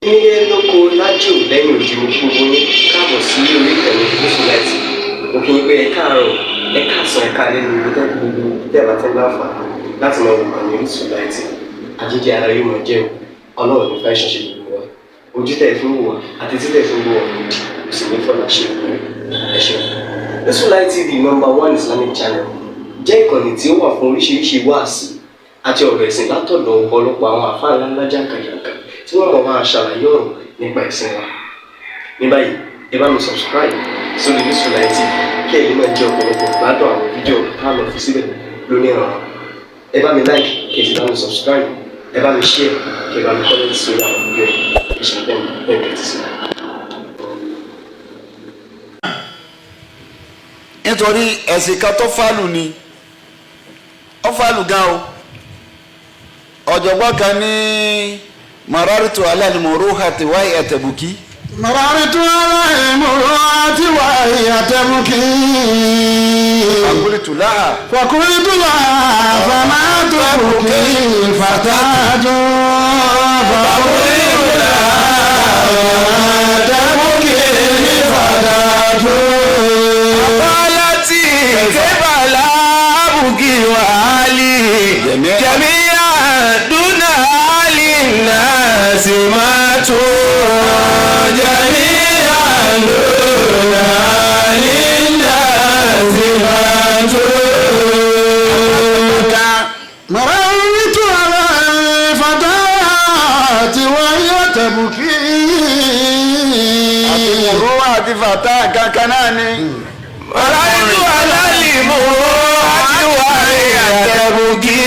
Nílé lóko lájò lẹ́yìn òdì mo kí gbogbo yín káàbọ̀ sí orí ìkànnì Sulaiman. Mo kí yín pé ẹ káàárọ̀, ẹ káàsán, ẹ káalẹ́ ní ibi tẹ́lẹ̀ gbogbo tẹ́lẹ̀ àti láǹfààní láti máa wò ìkànnì Sulaiman. Àjíjẹ ara yóò máa jẹun, Ọlọ́run ní fẹ́ ṣọṣẹ́ gbogbo wa. Ojú tẹ̀ fún wò wá àti títẹ̀ fún wò wá lòdì, kò sì ní fọ́nà ṣe ẹ ṣeun. Sulaiman TV #1 Islamic channel jẹ́ ìkànnì tí ó wà fún oríṣiríṣi wáàsí àti ọ̀rọ̀ ẹ̀sìn látọ̀dọ̀ ọ̀pọ̀lọpọ̀ àwọn àfáà ńláńlá jàǹkàjàǹkà tí wọ́n mọ̀ máa ṣàlàyé ọ̀rọ̀ nípa ẹ̀sìn wa. Ní báyìí, ẹ bá mi subscribe sórí Sulaiman TV kí ẹ lè máa jẹ ọ̀pọ̀lọpọ̀ gbádùn àwọn fídíò táwọn fi síbẹ̀ lónìí ọ̀rọ̀. Ẹ bá mi like kí ẹ sì bá mi subscribe, ẹ bá mi share kí ẹ bá mi comment sórí àwọn fídíò ìṣẹ̀lẹ̀ bẹ́ẹ̀ sí. Nítorí ẹ̀sìn kan tó fálù ni ó fálù gan o. Ọ̀jọ̀gbọ́n kan ní mararitu ala al-muruhati wa hiya tabki. Mararitu ala al-muruhati wa hiya tabki. Fakultu laha fama tabki fatatu. Fakultu laha tabki fatatu. Abalati kebala buki wa ali jamia duna ali nasimatu jamia duna ali nasimatu. Mararitu ala fatati wa hiya tabki. Àti fata kankan náà ni. Mararitu ala al-muruhati wa hiya tabki.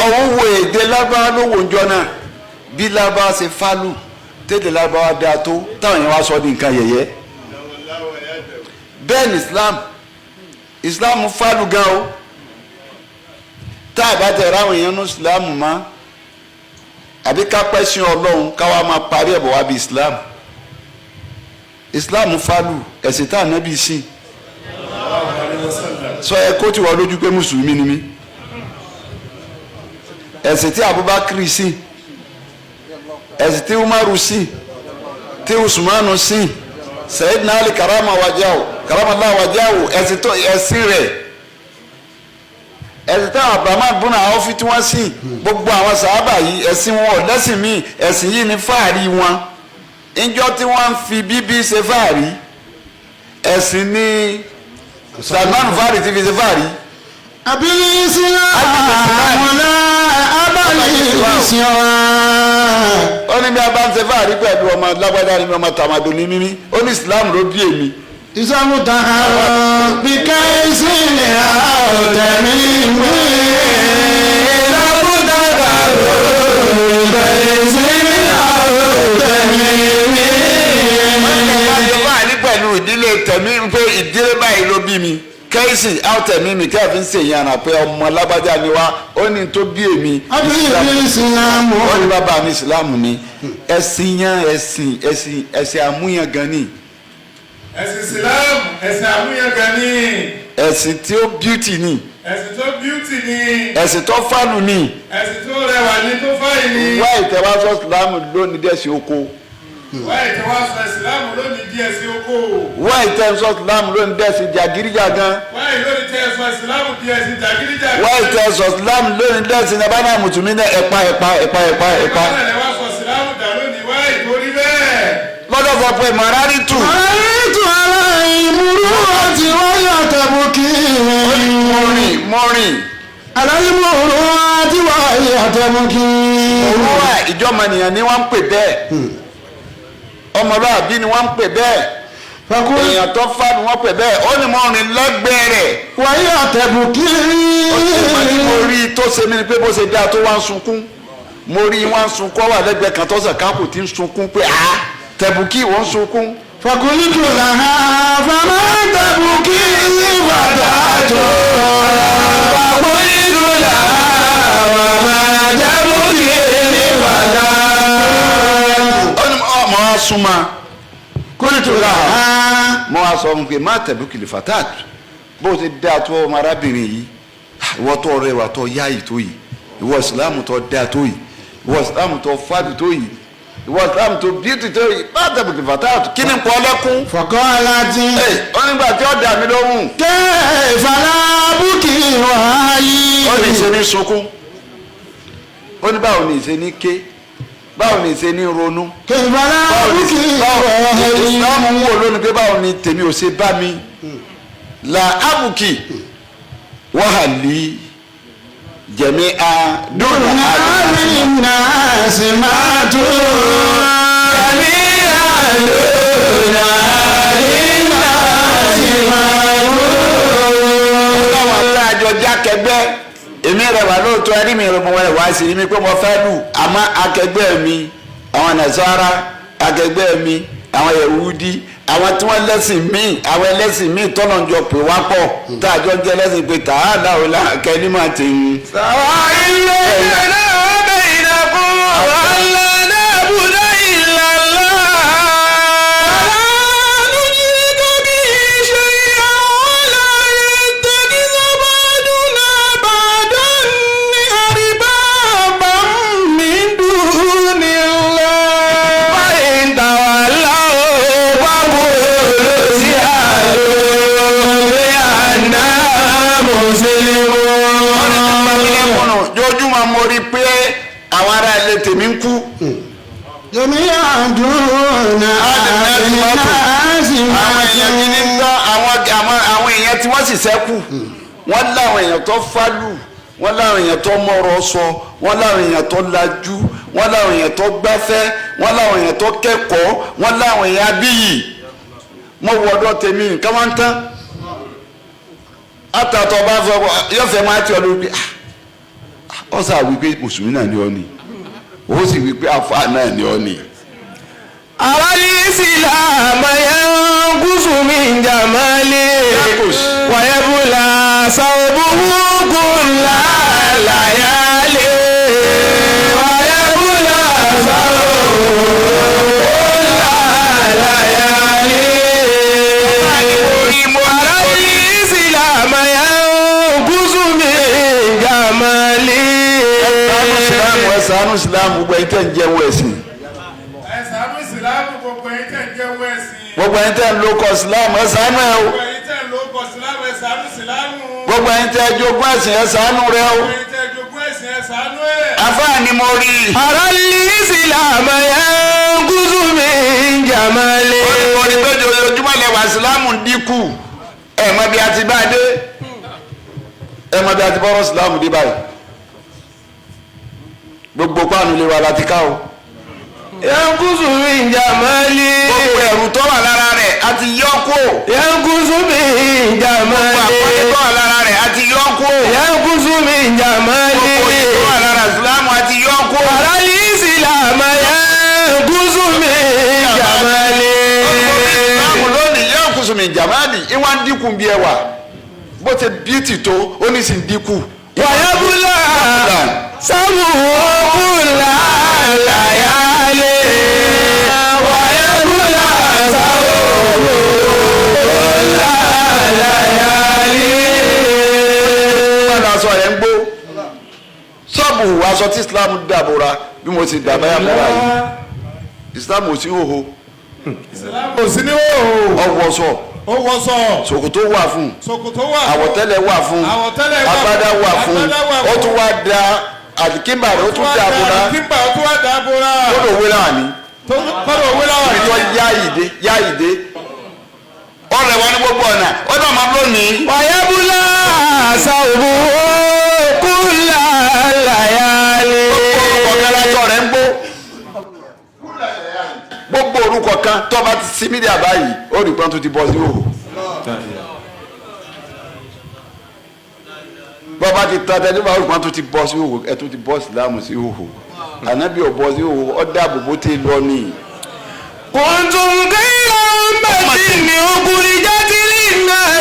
Ọ̀hún wo èdè lábáwá ló wò ń jọ náà bí lábáwá ṣe fálù tètè lábáwá dáa tó táwọn yẹn wá sọ di nǹkan yẹ̀yẹ́. Bẹ́ẹ̀ ni Islam fálù gan o tá a bá tẹ̀ ráwọn èèyàn ní Islam mọ́ àbí ká pẹ́ sí Ọlọ́run káwa máa parí ẹ̀bọ̀ wá bí Islam fálù ẹ̀sìn tá ànábì sí sọ ẹ kó tí wọ́n lójú pé mùsùlùmí ni mí ẹ̀sìn tí Abubakar sí ẹ̀sìn tí Umaru sí tí Usmanu sí Sayyidina Ali karamallahu wajahu ẹ̀sìn rẹ̀ ẹ̀sìn táwọn Abraham bùnà àwọn fi tí wọ́n sí gbogbo àwọn sàábà yìí ẹ̀sìn wọn lẹ́sìn míì ẹ̀sìn yìí ní fáàrí wọn ìjọ tí wọ́n ń fi bíbí ṣe fáàrí ẹ̀sìn ní Sulaiman fáàrí ti fi ṣe fáàrí. Abilisina amuna abalisina. Ó ní bí a bá ń ṣe fáàrí pẹ̀lú ọmọ lágbádá ni ọmọ tàmádò ní mímí ó ní Islam ló bí èmi. Ìsàmù tàhárọ̀ bí káyìsì ní àtẹ̀mí mi. Ìsàmù tàhárọ̀ bí káyìsì ní àtẹ̀mí mi. Wọ́n ní wọ́n ṣe fáàrí pẹ̀lú ìdílé tẹ̀mí pé ìdílé báyìí ló bí mi. Kẹ́sì àtẹ̀mí mi kẹ́ẹ̀ fi ń ṣe ìyànà pé ọmọ lágbájá ni wá ó ní tó bí èmi. Abiyí Ìsìlámù. Ó ní bàbá mi Ìsìlámù ni ẹ̀sìn yẹn ẹ̀sìn àmúyangàn ni. Ẹ̀sìn Ìsìlámù ẹ̀sìn àmúyangàn ni. Ẹ̀sìn tí ó bíútì ni. Ẹ̀sìn tó bíútì ni. Ẹ̀sìn tó fánù ni. Ẹ̀sìn tó rẹwà ni tó fáyì ni. Wá ìtẹ̀wáṣọ Ìsìlámù lónìí dẹ̀sìn oko. Wá ìtẹ̀wáṣọ Ìsìlámù lónìí díẹ̀ sí oko. Wá ìtẹ̀wáṣọ Ìsìlámù lónìí dẹ̀sìn jàgídíjàgan. Wá ìtẹ̀wáṣọ Ìsìlámù díẹ̀ sí jàgídíjàgan. Wá ìtẹ̀wáṣọ Ìsìlámù lónìí dẹ̀sìn nàbánà mùtùmí náà ẹ̀pá. Ìtẹ̀wáṣọ Ìsìlámù dà lónìí wá ìtorí bẹ́ẹ̀. Lọ́dọ̀ sọ pé mararitu. Mararitu ala al-muruhati wa hiya tabki. Mọ́rin. Ala al-muruhati wa hiya tabki. Òwúrọ̀ ìjọ́mọ̀nìyàn ni wọ́n ń pè bẹ́ẹ̀. Ọmọlúwàbí ni wọ́n ń pè bẹ́ẹ̀. Èèyàn tó fà ni wọ́n pè bẹ́ẹ̀. Ó ní mọ́rin lẹ́gbẹ̀ẹ́ rẹ̀. Wa hiya tabki. Mo rí i tó ṣe mí ni pé bó ṣe dáa tó wá ń sunkún. Mo rí i wá ń sunkún wà lẹ́gbẹ̀ẹ́ kan tó sàn káàkó tí ń sunkún pé tẹ̀bùkì wọ́n ń sunkún. Fakultu laha fama tabki fatatu. Fakultu laha fama tabki fatatu. Ó ní ọmọ wa súnmọ́. Kultu laha. Mo wá sọ fún pé má tẹ̀bùkì lè fatatu. Bó ṣe dáa tó ọmọ arábìnrin yìí ìwọ tó rẹwà tó yáyì tó yìí ìwọ ìsìlámù tó dáa tó yìí ìwọ ìsìlámù tó fàdù tó yìí ìwọ islam tó bíútì tó yìí bá tẹ̀bùtì fàtàtù kí ni pọ̀ lẹ́kún. faqalati. ó nígbà tí ó dà mí lóhùn. kayfa la buki wahyi. ó ní ìṣe ní sunkún ó ní báwo ni ìṣe ní ké báwo ni ìṣe ní ronú. kayfa la buki wahyi. islam ń wò lónìí pé báwo ni tèmi ò ṣe bá mi la abuki wahali jẹ̀mí a dùn àmì náà sì máa tó. jẹ̀mí àlùna iná sì máa tó. ọlọ́wọ́n ńlá àjọ jákẹ́gbẹ́ èmi rẹ̀ wà lóòótọ́ ẹni mi rẹ̀ mọ̀ wọ́n rẹ̀ wá sí mi pé mo fẹ́ lù àmọ́ akẹgbẹ́ mi àwọn Nasara akẹgbẹ́ mi àwọn Yahudi àwọn tí wọ́n lẹ́sìn míì àwọn ẹlẹ́sìn míì tọ́nà jọ pè wá pọ̀ tá a jọ jẹ́ lẹ́sìn pé tààlà ò la kẹ́ni máa ti ń. sàwa ilé ìlànà ọbẹ̀ ìdàkùn wàhálà náà bùdá ìlànà. Tèmi ń kú. Yomi àdúrà àwọn èèyàn tí wọ́n sì ṣẹ́kù wọ́n láwọn èèyàn tó fálù wọ́n láwọn èèyàn tó mọ̀rọ̀ sọ wọ́n láwọn èèyàn tó lajú wọ́n láwọn èèyàn tó gbáfẹ́ wọ́n láwọn èèyàn tó kẹ́kọ̀ọ́ wọ́n láwọn èèyàn abíyì mo wọ ọ̀dọ̀ tèmi nǹkan máa ń tán àtàtọ̀ bá fọ yọ̀fẹ̀ máa ti ọdún bí ọ̀sà wípé mùsùlùmí náà ni ọ ni ó sì wípé àfa náà ni ọ ni. Awali Islam yanqusu min jamali wa yabla sawbuhu kulla layali wa yabla sawbuhu kulla layali. Awali Islam yanqusu min jamali. Ẹ̀sánú Islam gbogbo ẹ̀yin tẹ́ ń jẹ́ wẹ̀sìn. Ẹ̀sánú Islam gbogbo ẹ̀yin tẹ́ ń jẹ́ wẹ̀sìn. Gbogbo ẹ̀yin tẹ́ ń lo kọ Islam ẹ̀sánú ẹ̀ o. Gbogbo ẹ̀yin tẹ́ ń lo kọ Islam ẹ̀sánú Islam. Gbogbo ẹ̀yin tẹ́ jogún ẹ̀sìn ẹ̀sánú rẹ o. Gbogbo ẹ̀yin tẹ́ jogún ẹ̀sìn ẹ̀sánú ẹ̀. Àfáà ni mo rí. Arali Islam yanqusu min jamali. Ó ní pé ojoojúmọ́ lẹ́wà Islam ń dínkù. Ẹ̀ mọ̀ bí a ti bá dé. Ẹ̀ mọ̀ bí a ti bọ́rọ̀ Islam dé báyìí. Gbogbo páànù lè wà láti ká o. yanqusu min jamali. Gbogbo ẹ̀rù tó wà lára rẹ̀ a ti yọ kó. yanqusu min jamali. Gbogbo àpọ́nlé tó wà lára rẹ̀ a ti yọ kó. yanqusu min jamali. Gbogbo ìyè tó wà lára Islam a ti yọ kó. Arali Islam yanqusu min jamali. Islam lónìí yanqusu min jamali ìwà ń dínkù bí ẹwà bó ti bíìtì tó ó ní sì ń dínkù. wàyábùlà sábù òkúlà làyálé wàyábùlà sábù òkúlà làyálé. Báwo aṣọ yẹn ń gbó ṣọ́ọ̀bù aṣọ tí Islam dàbòra bí mo ti dàbáyà mọ́ra yìí Islam ò sí hòhò. Islam ò sí ní hòhò. Ọwọ́sọ. Ó wọṣọ. Ṣòkòtò wà fún. Ṣòkòtò wà fún. Àwọ̀tẹ́lẹ̀ wà fún. Àwọ̀tẹ́lẹ̀ wà fún. Agbádá wà fún. Ó tún wá da àdìkímbà rẹ̀ ó tún dà bóra. Àdìkímbà ó tún wá dà bóra. Kódò wé láàní. Kódò wé láàní. Ìtọ́ yáyìdé. Ọ̀rẹ́ wa ní gbogbo ọ̀nà. Ó dà máa lónìí. wàyábùlà sábù òkúlà làyálé. Ọ̀gá rẹ̀ ń gbó. Gbogbo orúkọ kan tó bá ti sí mídíà báyìí ó rí pọ́n tó ti bọ́ sí òhò. Bọ́ba ti tọ́ tẹ́lẹ̀ bá ó rí pọ́n tó ti bọ́ sí òhò ẹ̀ tó ti bọ́ sílámù sí òhò. Ànábì ò bọ́ sí òhò ọ́ dáàbò bó ti lọ ní. kuntum khayra ummatin ukhrijat lin-nas